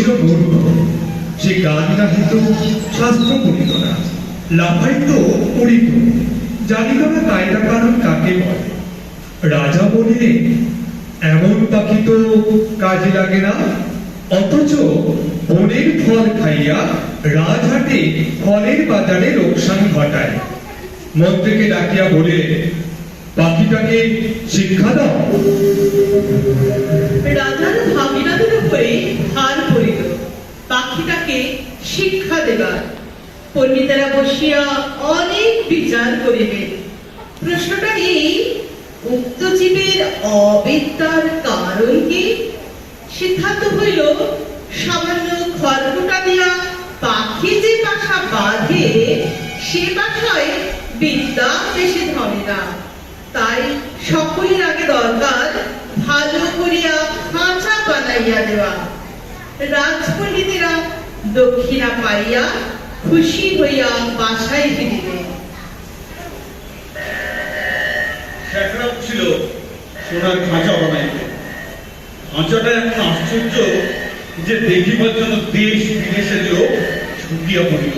ছিল মূর্খ, সে গান গাহিত, শাস্ত্র পড়িত না, লাফাইত পড়িত, জানিত না কায়দা কারণ কাকে বলে। রাজা বলিলেন, এমন পাখি তো কাজে লাগে না, অথচ বনের ফল খাইয়া রাজহাটে ফলের বাজারে লোকসান ঘটায়। মন্ত্রীকে ডাকিয়া বলিলেন, পাখিটাকে শিক্ষা দাও। রাজার ভাগিনাদের উপরে ভার পড়িল পাখিটাকে শিক্ষা দেবার। পণ্ডিতেরা বসিয়া অনেক বিচার করিবেন। প্রশ্নটা এই, উক্ত জীবের অবিদ্যার কারণ কি? সিদ্ধান্ত হইল, সামান্য খড়কুটা দিয়া পাখি যে বাসা বাঁধে সে বাসায় বিদ্যা বেশি ধরে না। তাই সকলের আগে দরকার ভালো করিয়া খাঁচা বানাইয়া দেওয়া। রাজপণ্ডিতেরা দক্ষিণা পাইয়া খুশি হইয়া বাসায় ফিরিলেন। শেখরা ছিল সোনার খাঁচা বানাইতে। খাঁচাটা এমন আশ্চর্য যে দেখিবার জন্য দেশ বিদেশের লোক ছুটিয়া পড়িল।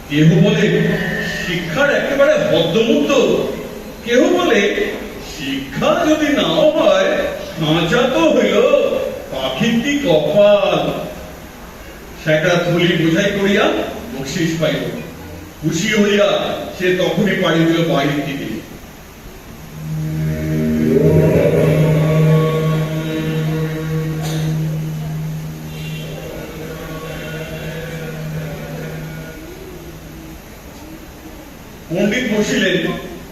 কেহ বলে শিক্ষার একেবারে হদ্দমুদ্দ, কেহ বলে শিক্ষা যদি নাও হয় খাঁচা তো হইল পাখির কি কপাল। শেখরা থলি বোঝাই করিয়া বকশিস পাইল। খুশি হইয়া সে তখনই পাড়ি দিল বাইরের দিকে। পণ্ডিত বসিলেন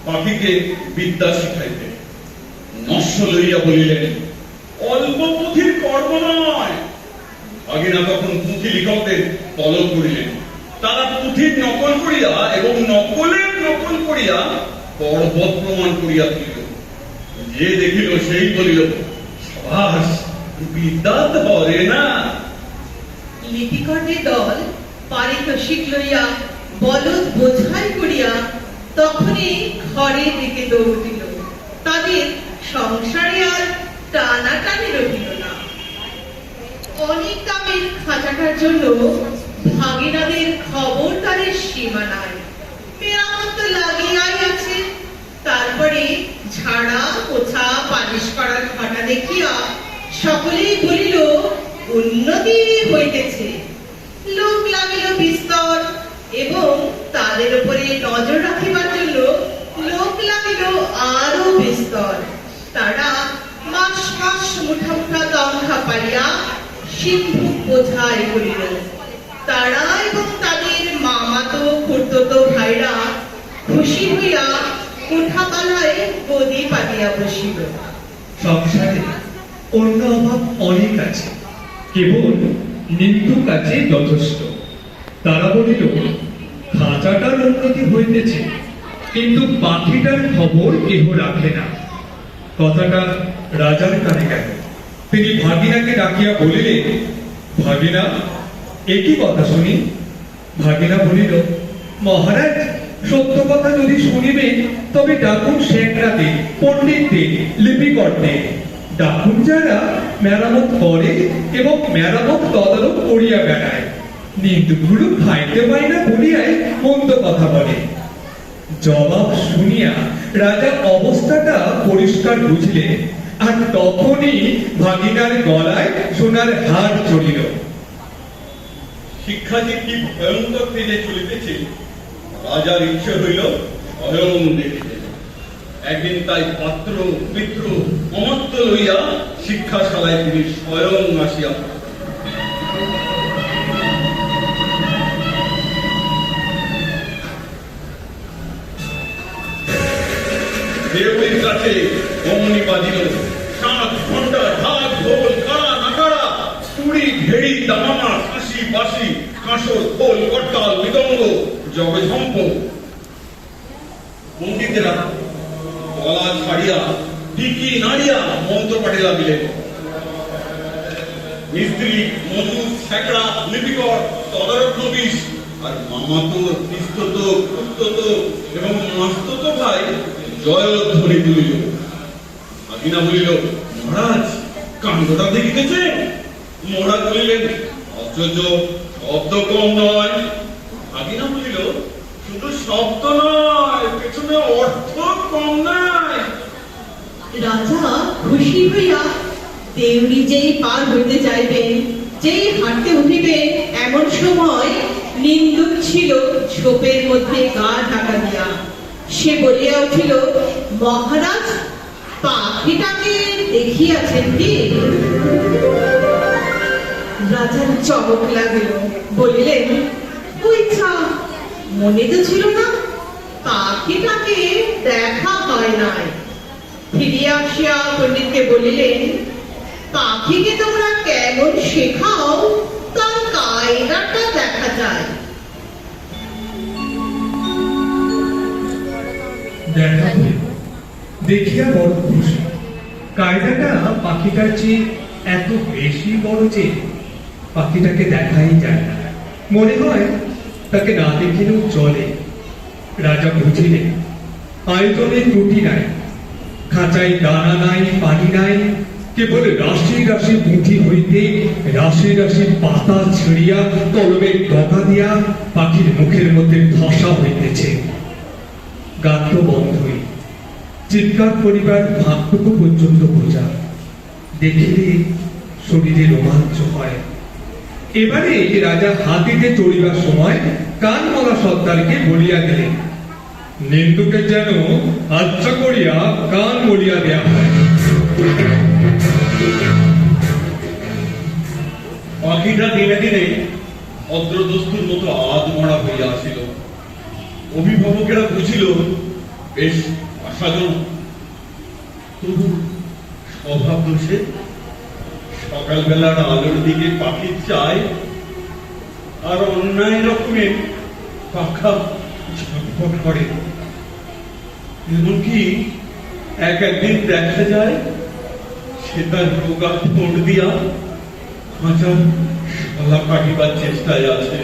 পাখিকে বিদ্যা শিখাইতে। নস্য লইয়া বলিলেন, অল্প পুঁথির কর্ম নয়। ভাগিনা তখন পুঁথি লিখকদের তলব করিলেন। তারা পুঁথির নকল করিয়া এবং নকলের নকল করিয়া পর্বত প্রমাণ করিয়া দিল। যে দেখিল সেই বলিল, সাবাস, বিদ্যা ধরে না। লিপিকরদের দল পারিতোষিক লইয়া বলদ বোঝাই করিয়া তখনই ঘরের দিকে দৌড় দিল। তাদের সংসারে আর টানাটানি রহিল না। অনেক দামের খাঁচাটার জন্য ভাগিনাদের খবরদারের সীমা নাই। মেরামত লাগিয়াই আছে। তারপরে ঝাড়া পোছা পালিশ করার খাটা দেখিয়া সকলেই বলিল, উন্নতি হইতেছে। লোক লাগিল বিস্তর এবং তাদের উপরে নজর রাখিবার জন্য লোক লাগিল আরো বিস্তর। তারা মাস মাস মুঠা মুঠা দংখা পাইয়া সিন্ধু বোঝাই করিল। তারা এবং তাদের মামাতো খুড়তো ভাইরা খুশি হইয়া মুঠাপালায় গদি পাতিয়া বসিল। সংসারে অন্য অভাব অনেক আছে, কেবল নিত্য কাজে যথেষ্ট। তারা বলিল, খাঁচাটার উন্নতি হইতেছে, কিন্তু পাখিটার খবর কেহ রাখে না। কথাটা রাজার কানে গেল। তিনি ভাগিনাকে ডাকিয়া বলিলেন, ভাগিনা, একই কথা শুনি। ভাগিনা বলিল, মহারাজ, সত্য কথা যদি শুনিবেন তবে ডাকুন শেখরাতে, পণ্ডিতদের, লিপিকরদের। ডাকুন যারা মেরামত করে এবং মেরামত তদারক করিয়া বেড়ায়। নিন্দুগুলো খাইতে পায় না বলিয়াই মন্দ কথা বলে। জবাব শুনিয়া রাজা অবস্থাটা পরিষ্কার বুঝলেন, আর তখনই ভাগিনার গলায় সোনার হার চলিল। শিক্ষা যে কি ভয়ঙ্কর তেজে চলিতেছে, রাজার ইচ্ছে হইল স্বয়ং দেখিতে। একদিন তাই পাত্র মিত্র অমত্ত লইয়া শিক্ষাশালায় তিনি স্বয়ং আসিয়া দেউলির কাছে অমনি বাজিল। 7 ঘন্টা ঢাক ঢোল কাড়া নাকাড়া, তুড়ি ঘেড়ি দামামা কাশি বাঁশি কাঁসর খোল করতাল মৃদঙ্গ জগঝম্প। পণ্ডিতেরা গলা ছাড়িয়া টিকি নাড়িয়া মন্ত্র পাঠে লাগিলেন। মিস্ত্রি, মজুর, শেখরা, লিপিকর, তদারক নবিশ আর মামাতো, পিস্তত, পুত্তত এবং মাস্তত ভাই জয়ধ্বনি তুলিল। ভাগিনা বলিল, মহারাজ, কাণ্ডটা দেখিতেছে? মহারাজ বলিলেন, আশ্চর্য, শব্দ কম নয়। ভাগিনা বলিল, শুধু শব্দ নয়, পেছনে অর্থ কম নাই। রাজা খুশি হইয়া দেউড়ি যেই পার হইতে যাইবেন, যেই হাঁটতে উঠিবেন, এমন সময় নিন্দুক ছিল ঝোপের মধ্যে গা ঢাকা দিয়া। সে বলিয়া উঠিল, মহারাজ, পাখিটাকে দেখিয়াছেন কি? রাজার চমক লাগিল, বলিলেন, ওই যা, মনে তো ছিল না, পাখিটাকে দেখা হয় নাই। ফিরিয়া আসিয়া পণ্ডিতকে বলিলেন, পাখিকে তোমরা কেমন শেখাও, তার কায়দাটা দেখা যায়। দেখা হইল, দেখিয়া বড় খুশি। কায়দাটা পাখিটার চেয়ে এত বেশি বড় যে পাখিটাকে দেখাই যায় না, মনে হয় তাকে না দেখিলেও চলে। রাজা বুঝিলেন আয়তনে ত্রুটি নাই, খাঁচায় দানা নাই, পানি নাই, কেবল রাশি রাশি পুঁথি হইতে রাশি রাশি পাতা ছিঁড়িয়া কলমের ডগা দিয়া পাখির মুখের মধ্যে ধসা হইতেছে। গাত্র বন্ধই, চিৎকার করিবার ভাবটুকু পর্যন্ত বোঝা, দেখিলে শরীরে রোমাঞ্চ হয়। এবারে রাজা হাতিতে চড়িবার সময় কানমলা সর্দারকে বলিয়া দিলেন, নিন্দুকে যেন আচ্ছা করিয়া কান মরিয়া দেয়া হয়। পাখিটা দিনে দিনে অদ্রদস্তুর মতো আধমরা হইয়া আসিল। অভিভাবকেরা বুঝিল বেশ আশাজনক, তবু স্বভাব দোষে সকালবেলার আলোর দিকে পাখি চায়, আর অন্যায় রকমের পাখা ঝটফট করে। এমনকি একদিন দেখা যায় সে তার রোগা ঠোঁট দিয়া খাঁচার শালা কাটিবার চেষ্টায় আছে।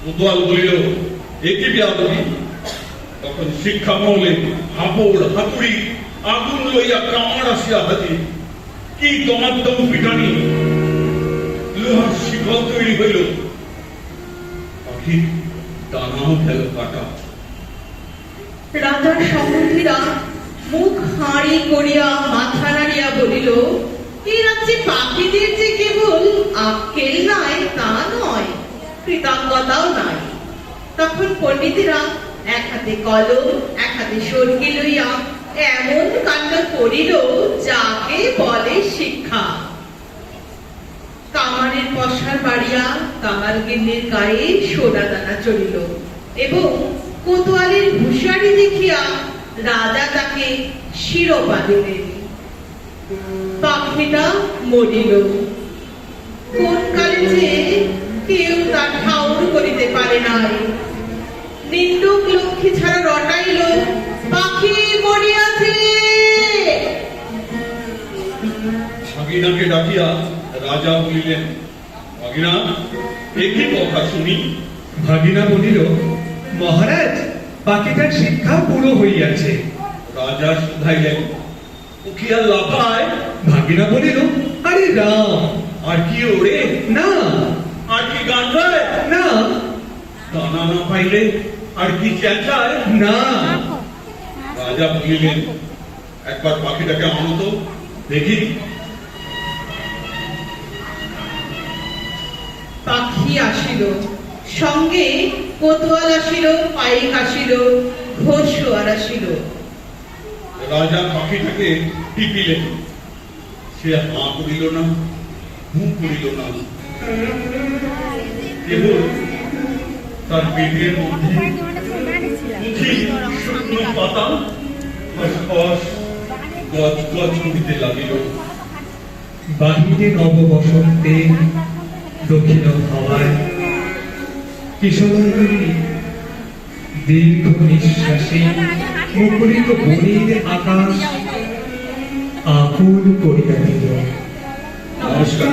কোতোয়াল বলিল, একে বিয়াদবি। তখন শিক্ষা মহলে হাপড় হাতুড়ি আগুন লইয়া কামার আসিয়া হাজির। কি দমাদ্দম পিটানি, লোহার শিকল তৈরি হইল, পাখির দানাও গেল কাটা। রাজার সম্বন্ধীরা মুখ হাঁড়ি করিয়া মাথা নাড়িয়া বলিল, এই রাজ্যে পাখিদের যে কেবল আক্কেল নাই তা নয়, কৃতজ্ঞতাও নাই। তখন পণ্ডিতেরা এক হাতে কলম, এক হাতে সরকি লইয়া এমন কাণ্ড করিল যাকে বলে শিক্ষা। কামারের পশার বাড়িয়া কামার গিন্নির গায়ে সোনা দানা চলিল, এবং কোতোয়ালের হুঁশিয়ারি দেখিয়া রাজা তাকে শিরোপা দিলেন। পাখিটা মরিল, কোন কালে যে কেউ তার ঠাউর করিতে পারে নাই। নিন্দুক লক্ষ্মী ছাড়া রটাইল, পাখি মরিয়াছে। ভাগিনাকে ডাকিয়া রাজা বলিলেন, ভাগিনা, একই কথা শুনি। ভাগিনা বলিল, মহারাজ, পাখিটার শিক্ষা পুরো হইয়াছে। রাজা শুধাইলেন, ও কি আর লাফায়? ভাগিনা বলিল, আরে রাম, আর কি ওরে? না আর কি গান গায়? না দানা না পাইলে আর কি চেঁচায়? না। রাজা বলিলেন, একবার পাখিটাকে আনো তো দেখি। পাখি আসিল, সঙ্গে কোতোয়াল আসিল, পাইক আসিল, ঘোষওয়ার আসিল। রাজা পাখিটাকে টিপিলেন, সে হাঁ করিল না, হু করিল না, কেবল তার পেটের মধ্যে পুঁথি শুকনো পাতা খসখস গজ গজ করিতে লাগিল। বাহিরে নব বসন্তে দক্ষিণ হাওয়ায় কিশোরী দীর্ঘ নিঃশ্বাসে মুখরিত বনের আকাশ আকুল করিয়া দিল। নমস্কার।